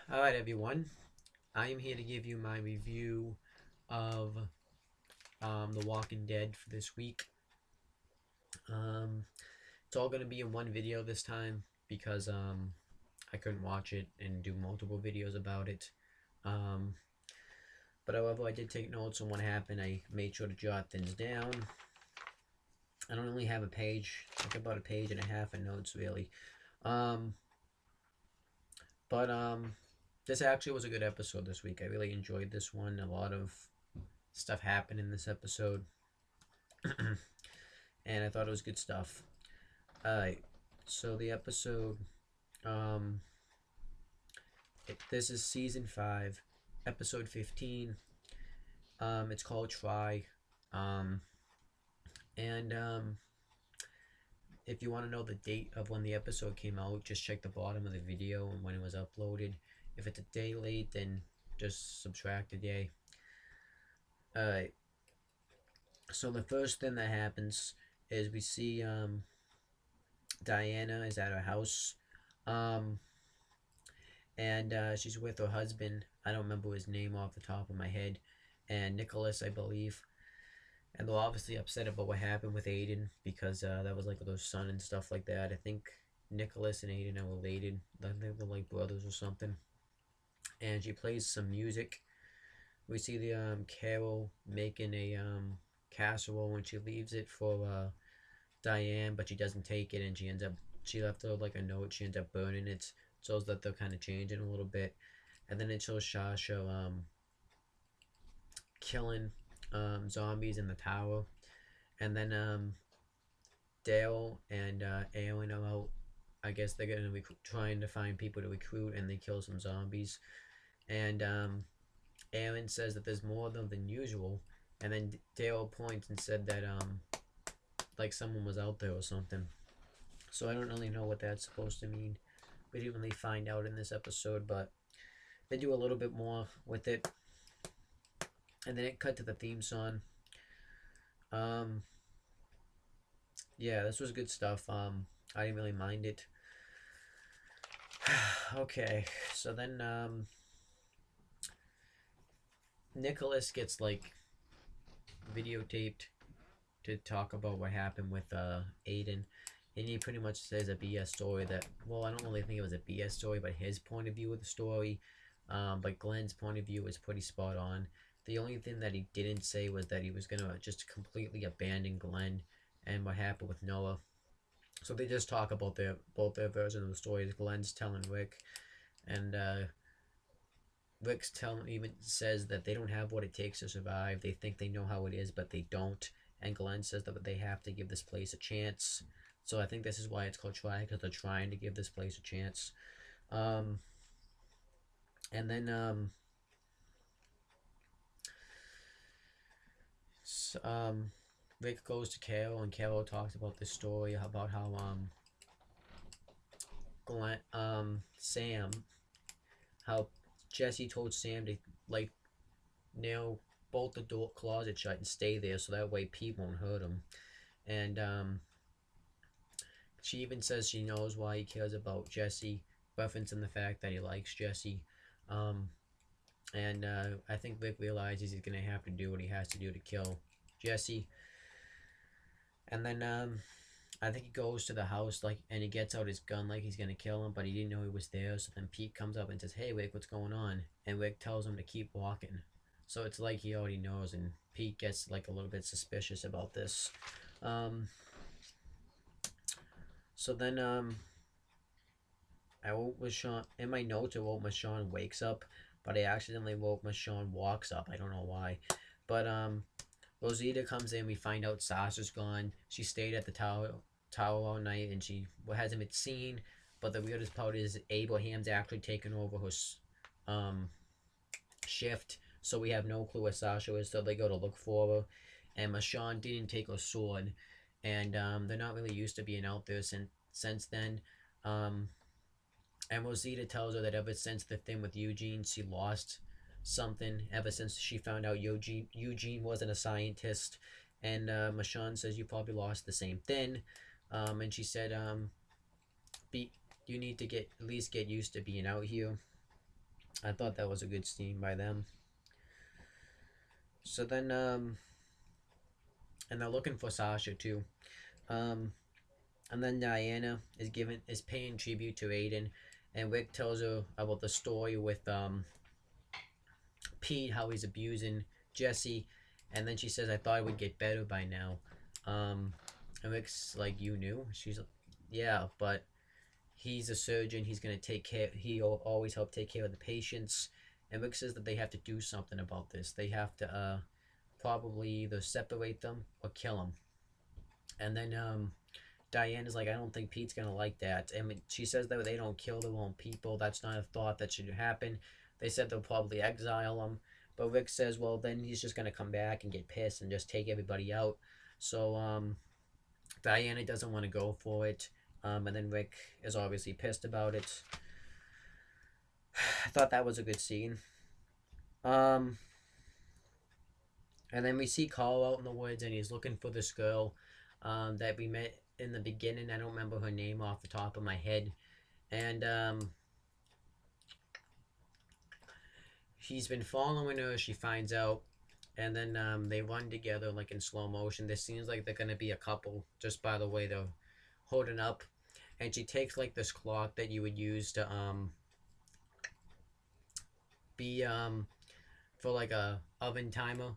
Alright, everyone. I am here to give you my review of The Walking Dead for this week. Um, it's all going to be in one video this time because I couldn't watch it and do multiple videos about it. Um, but however, I did take notes on what happened. I made sure to jot things down. I don't only have a page, like about a page and a half of notes, really. Um, but this actually was a good episode this week. I really enjoyed this one. A lot of stuff happened in this episode. And I thought it was good stuff. Alright, so the episode, um, this is season 5, episode 15. It's called Try. Um, and if you want to know the date of when the episode came out, just check the bottom of the video and when it was uploaded. If it's a day late, then just subtract a day. Alright, so the first thing that happens is we see Diana is at her house. Um, and she's with her husband. I don't remember his name off the top of my head, and Nicholas, I believe. And they're obviously upset about what happened with Aiden because that was like their son and stuff like that. I think Nicholas and Aiden are related. I think they're like brothers or something. And she plays some music. We see the Carol making a casserole when she leaves it for Diane, but she doesn't take it, and she left her like a note. She ends up burning it, shows that they're kind of changing a little bit, and then it shows Sasha killing zombies in the tower, and then Dale and Alan are out. I guess they're gonna be trying to find people to recruit, and they kill some zombies, and Aaron says that there's more of them than usual, and then Dale points and said that like someone was out there or something. So I don't really know what that's supposed to mean. We didn't really find out in this episode, but they do a little bit more with it. And then it cut to the theme song. Um, yeah, this was good stuff. I didn't really mind it. Okay, so then Nicholas gets like videotaped to talk about what happened with Aiden, and he pretty much says a BS story that, well, I don't really think it was a BS story, but his point of view of the story. But Glenn's point of view was pretty spot on. The only thing that he didn't say was that he was gonna just completely abandon Glenn and what happened with Noah. So they just talk about both their versions of the stories. Glenn's telling Rick, and Rick's telling even says that they don't have what it takes to survive. They think they know how it is, but they don't. And Glenn says that they have to give this place a chance. So I think this is why it's called Try, because they're trying to give this place a chance. Um, and then Rick goes to Carol, and Carol talks about this story about how Glenn Sam, how Jesse told Sam to like nail bolt the door closet shut and stay there so that way Pete won't hurt him. And she even says she knows why he cares about Jesse, referencing the fact that he likes Jesse. Um, and I think Vic realizes he's gonna have to do what he has to do to kill Jesse. And then I think he goes to the house like, and he gets out his gun like he's gonna kill him, but he didn't know he was there. So then Pete comes up and says, "Hey, Rick, what's going on?" And Rick tells him to keep walking. So it's like he already knows, and Pete gets like a little bit suspicious about this. Um, so then I wrote Michonne in my notes. I wrote Michonne wakes up, but I accidentally wrote Michonne walks up. I don't know why, but Rosita comes in. We find out Sasha's gone. She stayed at the tower all night, and she hasn't been seen. But the weirdest part is Abraham's actually taken over her shift, so we have no clue where Sasha is. So they go to look for her, and Michonne didn't take her sword, and they're not really used to being out there since then. Um, and Rosita tells her that ever since the thing with Eugene, she lost something. Ever since she found out Eugene wasn't a scientist, and Michonne says you probably lost the same thing. And she said, "Be you need to get at least get used to being out here." I thought that was a good scene by them. So then, and they're looking for Sasha too. Um, and then Diana is paying tribute to Aiden, and Rick tells her about the story with Pete, how he's abusing Jesse, and then she says, "I thought it would get better by now." Um, and Rick's like, "You knew?" She's like, "Yeah, but he's a surgeon. He's gonna take care. He'll always help take care of the patients." And Rick says that they have to do something about this. They have to probably either separate them or kill them. And then Diane is like, "I don't think Pete's gonna like that." And she says that they don't kill their own people. That's not a thought that should happen. They said they'll probably exile him. But Rick says, well, then he's just gonna come back and get pissed and just take everybody out. So Diana doesn't want to go for it. And then Rick is obviously pissed about it. I thought that was a good scene. Um, and then we see Carl out in the woods, and he's looking for this girl that we met in the beginning. I don't remember her name off the top of my head. And he's been following her. She finds out, and then they run together like in slow motion. This seems like they're gonna be a couple just by the way they're holding up. And she takes like this clock that you would use to be for like a oven timer,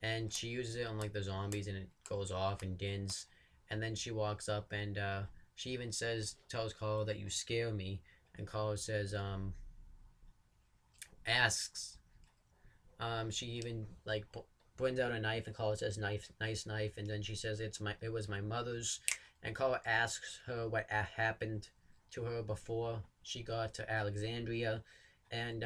and she uses it on like the zombies, and it goes off and dins. And then she walks up, and she even tells Carl that you scare me. And Carl says asks she even like brings out a knife, and Carl says knife, nice knife. And then she says it was my mother's. And Carl asks her what happened to her before she got to Alexandria. And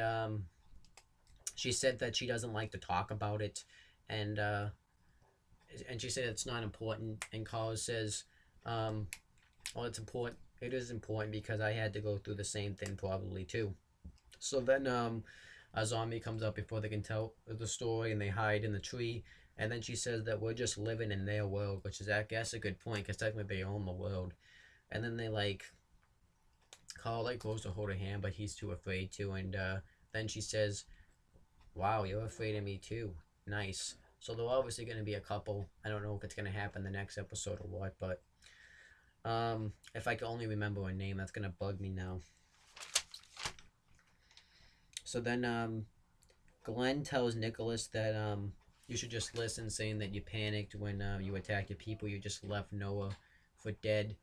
she said that she doesn't like to talk about it. And and she said it's not important. And Carl says well, it's important. It is important because I had to go through the same thing probably too. So then a zombie comes up before they can tell the story, and they hide in the tree. And then she says that we're just living in their world, which is, I guess, a good point because technically they own the world. And then they like Carl like goes to hold her hand, but he's too afraid to. And then she says, "Wow, you're afraid of me too. Nice." So they're obviously going to be a couple. I don't know if it's going to happen the next episode or what, but if I could only remember her name, that's going to bug me now. So then Glenn tells Nicholas that you should just listen, saying that you panicked when you attacked your people. You just left Noah for dead.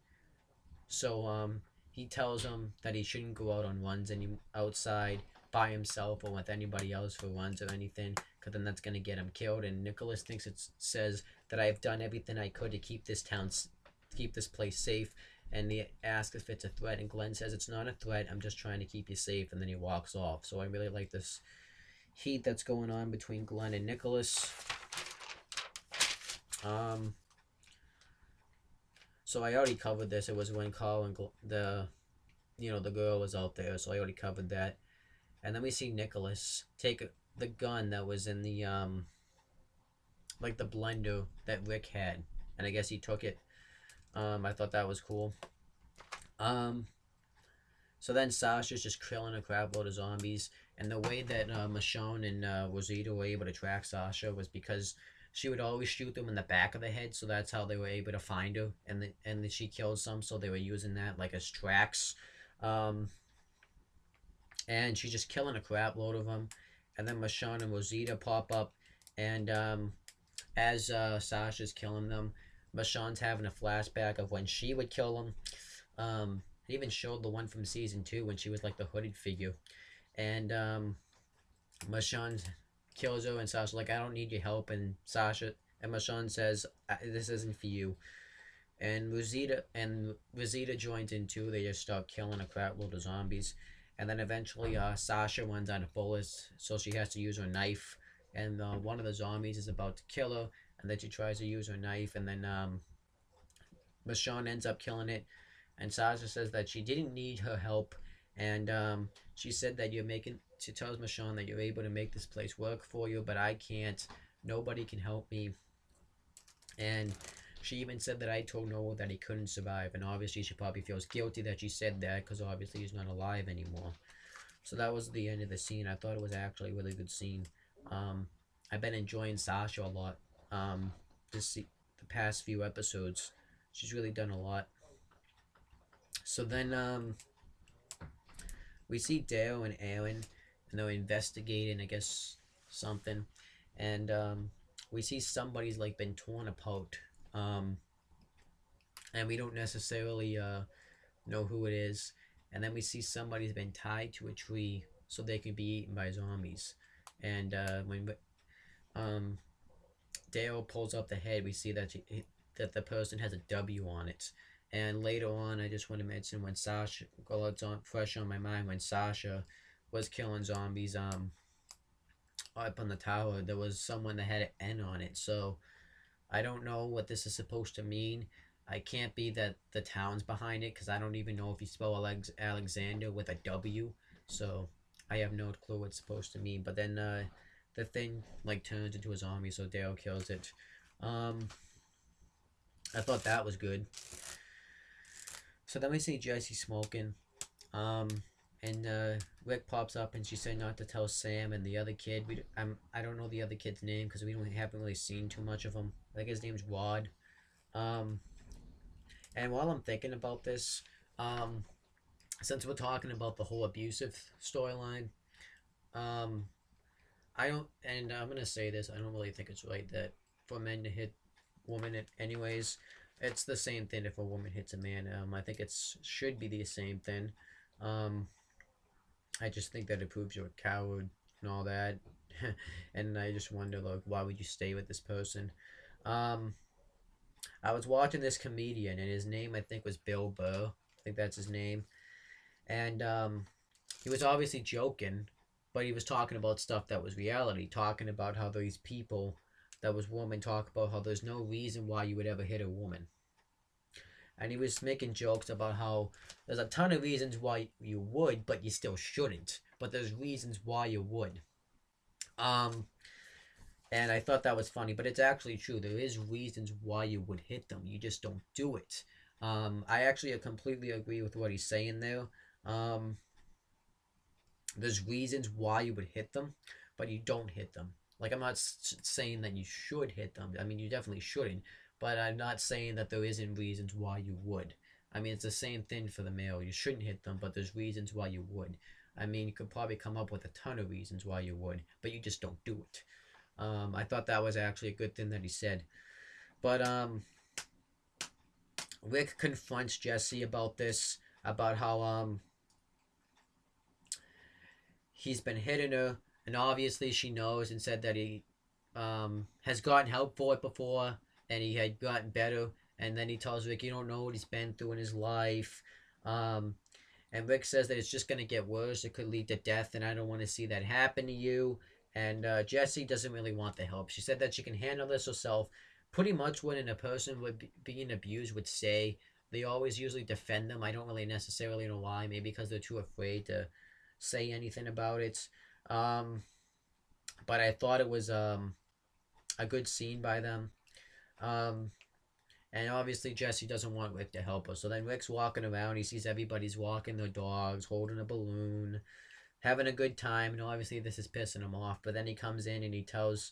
So he tells him that he shouldn't go out on runs outside by himself or with anybody else for runs or anything, because then that's gonna get him killed. And Nicholas thinks it says that I have done everything I could to keep this place safe. And he asks if it's a threat, and Glenn says it's not a threat. I'm just trying to keep you safe. And then he walks off. So I really like this heat that's going on between Glenn and Nicholas. So I already covered this. It was when Carl and the girl was out there. So I already covered that. And then we see Nicholas take the gun that was in the like the blender that Rick had, and I guess he took it. I thought that was cool. Um, so then Sasha's just killing a crap load of zombies, and the way that Michonne and Rosita were able to track Sasha was because she would always shoot them in the back of the head, so that's how they were able to find her, and she killed some, so they were using that like as tracks. Um, and she's just killing a crap load of them, and then Michonne and Rosita pop up, and as Sasha's killing them, Michonne's having a flashback of when she would kill them. It even showed the one from season 2 when she was like the hooded figure. And Michonne kills her, and Sasha's like, I don't need your help. And Michonne says, this isn't for you. And Rosita joins in too. They just start killing a crap load of zombies. And then eventually Sasha runs out of bullets, so she has to use her knife. And one of the zombies is about to kill her, and then she tries to use her knife, and then Michonne ends up killing it. And Sasha says that she didn't need her help, and she said that she tells Michonne that you're able to make this place work for you, but I can't. Nobody can help me. And she even said that I told Noah that he couldn't survive, and obviously she probably feels guilty that she said that, because obviously he's not alive anymore. So that was the end of the scene. I thought it was actually a really good scene. Um, I've been enjoying Sasha a lot. Um, the past few episodes, she's really done a lot. So then we see Dale and Aaron, and they're investigating, I guess, something, and we see somebody's like been torn apart, um, and we don't necessarily know who it is, and then we see somebody's been tied to a tree so they can be eaten by zombies, and when um, Dale pulls up the head, we see that the person has a W on it. And later on, I just want to mention when Sasha, well, it's on fresh on my mind when Sasha was killing zombies up on the tower. There was someone that had an N on it, so I don't know what this is supposed to mean. I can't be that the town's behind it because I don't even know if you spell Alexander with a W. So I have no clue what it's supposed to mean. But then the thing like turns into a zombie, so Dale kills it. Um, I thought that was good. So then we see Jesse smoking. Um, and Rick pops up and she said not to tell Sam and the other kid. I don't know the other kid's name because we haven't really seen too much of him. I think his name's Rod. Um, and while I'm thinking about this, um, since we're talking about the whole abusive storyline, um, I don't, and I'm gonna say this, I don't really think it's right that for men to hit women anyways. It's the same thing if a woman hits a man. I think it's should be the same thing. Um, I just think that it proves you're a coward and all that. And I just wonder, like, why would you stay with this person? Um, I was watching this comedian, and his name I think was Bill Burr. I think that's his name, and he was obviously joking, but he was talking about stuff that was reality. Talking about how these people that was woman talk about how there's no reason why you would ever hit a woman, and he was making jokes about how there's a ton of reasons why you would, but you still shouldn't. But there's reasons why you would. Um, and I thought that was funny, but it's actually true. There is reasons why you would hit them. You just don't do it. I actually completely agree with what he's saying there. Um, there's reasons why you would hit them, but you don't hit them. Like I'm not saying that you should hit them. I mean, you definitely shouldn't. But I'm not saying that there isn't reasons why you would. I mean, it's the same thing for the male. You shouldn't hit them, but there's reasons why you would. I mean, you could probably come up with a ton of reasons why you would, but you just don't do it. I thought that was actually a good thing that he said. But Rick confronts Jesse about this, about how he's been hitting her, and obviously she knows, and said that he has gotten help for it before, and he had gotten better. And then he tells Rick, "You don't know what he's been through in his life." Um, and Rick says that it's just going to get worse. It could lead to death, and I don't want to see that happen to you. And Jessie doesn't really want the help. She said that she can handle this herself. Pretty much what a person would being abused would say. They always usually defend them. I don't really necessarily know why. Maybe because they're too afraid to say anything about it. Um, but I thought it was a good scene by them. Um, and obviously Jesse doesn't want Rick to help her. So then Rick's walking around. He sees everybody's walking their dogs, holding a balloon, having a good time. And obviously this is pissing him off. But then he comes in and he tells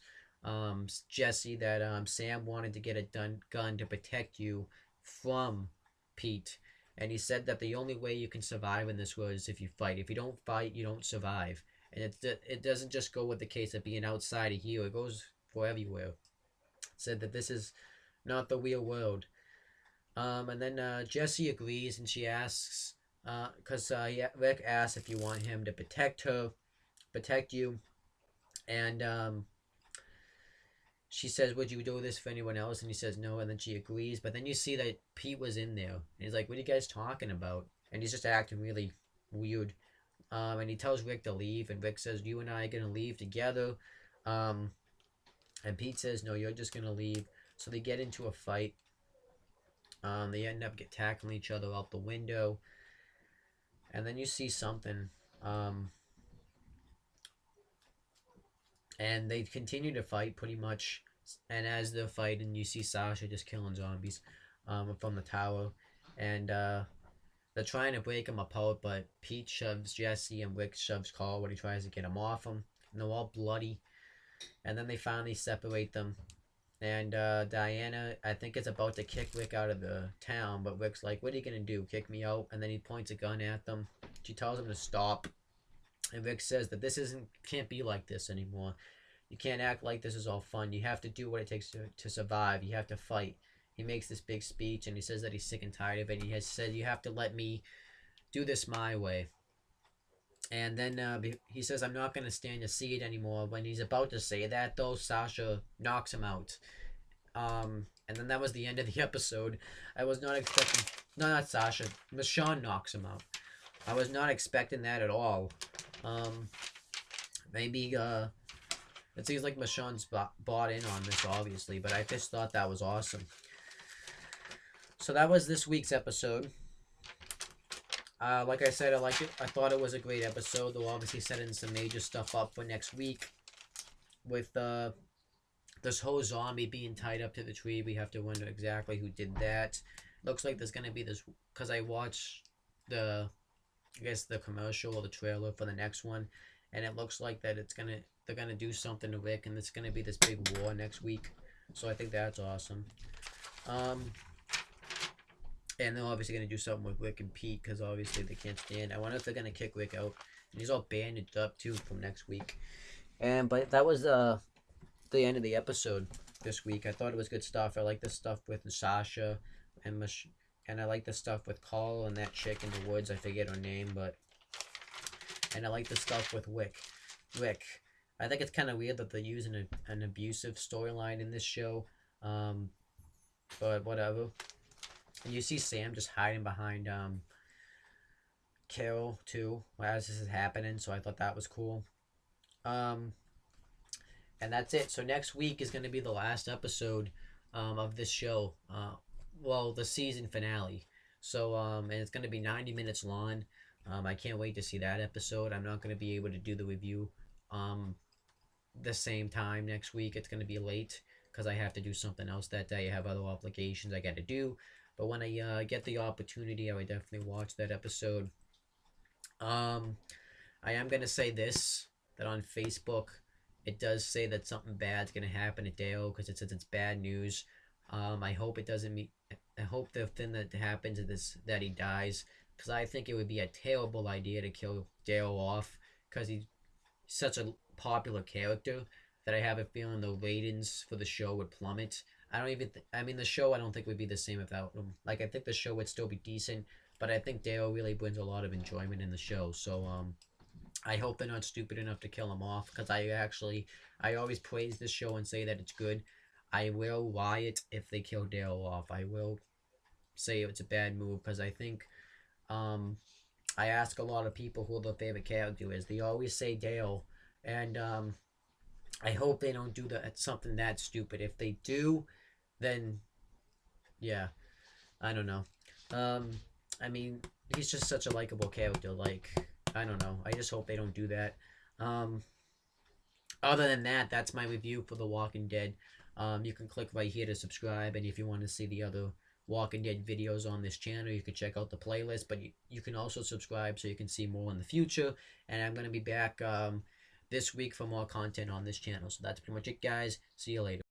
Jesse that Sam wanted to get a gun to protect you from Pete. And he said that the only way you can survive in this world is if you fight. If you don't fight, you don't survive. And it doesn't just go with the case of being outside of here. It goes for everywhere. Said that this is not the real world. And then Jesse agrees, and she asks, because Rick asks if you want him to protect you, and she says, "Would you do this for anyone else?" And he says no, and then she agrees. But then you see that Pete was in there, and he's like, "What are you guys talking about?" And he's just acting really weird. And he tells Rick to leave, and Rick says, "You and I are gonna leave together." Um, and Pete says, "No, you're just gonna leave." So they get into a fight. They end up tackling each other out the window, and then you see something, um, and they continue to fight pretty much. And as they're fighting, you see Sasha just killing zombies, from the tower, and They're trying to break him apart, but Pete shoves Jesse and Rick shoves Carl when he tries to get him off him. And they're all bloody. And then they finally separate them. And Diana, I think, is about to kick Rick out of the town, but Rick's like, "What are you gonna do? Kick me out?" And then he points a gun at them. She tells him to stop. And Rick says that this can't be like this anymore. You can't act like this is all fun. You have to do what it takes to survive. You have to fight. He makes this big speech and he says that he's sick and tired of it. He has said, "You have to let me do this my way." And then he says, "I'm not going to stand to see it anymore." When he's about to say that, though, Sasha knocks him out. And then that was the end of the episode. I was not expecting... No, not Sasha. Michonne knocks him out. I was not expecting that at all. Maybe, it seems like Michonne's bought in on this, obviously, but I just thought that was awesome. So that was this week's episode. Like I said, I liked it. I thought it was a great episode. They'll obviously setting some major stuff up for next week. With this whole zombie being tied up to the tree, we have to wonder exactly who did that. Looks like there's going to be this... Because I watched the commercial or the trailer for the next one. And it looks like that they're going to do something to Rick. And it's going to be this big war next week. So I think that's awesome. And they're obviously going to do something with Rick and Pete, because obviously they can't stand. I wonder if they're going to kick Rick out. And he's all bandaged up, too, from next week. But that was the end of the episode this week. I thought it was good stuff. I like the stuff with Sasha and I like the stuff with Carl and that chick in the woods. I forget her name, and I like the stuff with Rick. I think it's kind of weird that they're using an abusive storyline in this show. But whatever. And you see Sam just hiding behind Carol too as this is happening, so I thought that was cool. And that's it. So next week is going to be the last episode of this show. Well, the season finale. So and it's going to be 90 minutes long. I can't wait to see that episode. I'm not going to be able to do the review the same time next week. It's going to be late because I have to do something else that day. I have other obligations I got to do. But when I get the opportunity, I would definitely watch that episode. I am going to say this, that on Facebook, it does say that something bad's going to happen to Dale, because it says it's bad news. I hope it doesn't mean... I hope the thing that happens is that he dies, because I think it would be a terrible idea to kill Dale off, because he's such a popular character that I have a feeling the ratings for the show would plummet. The show I don't think would be the same without him. Like, I think the show would still be decent, but I think Dale really brings a lot of enjoyment in the show. So, I hope they're not stupid enough to kill him off, because I always praise this show and say that it's good. I will riot if they kill Dale off. I will say it's a bad move, because I think, I ask a lot of people who their favorite character is. They always say Dale, and, I hope they don't do something that stupid. If they do, then, yeah, I don't know. He's just such a likable character. Like, I don't know. I just hope they don't do that. Other than that, that's my review for The Walking Dead. You can click right here to subscribe, and if you want to see the other Walking Dead videos on this channel, you can check out the playlist, but you can also subscribe so you can see more in the future, and I'm going to be back this week for more content on this channel. So that's pretty much it, guys. See you later.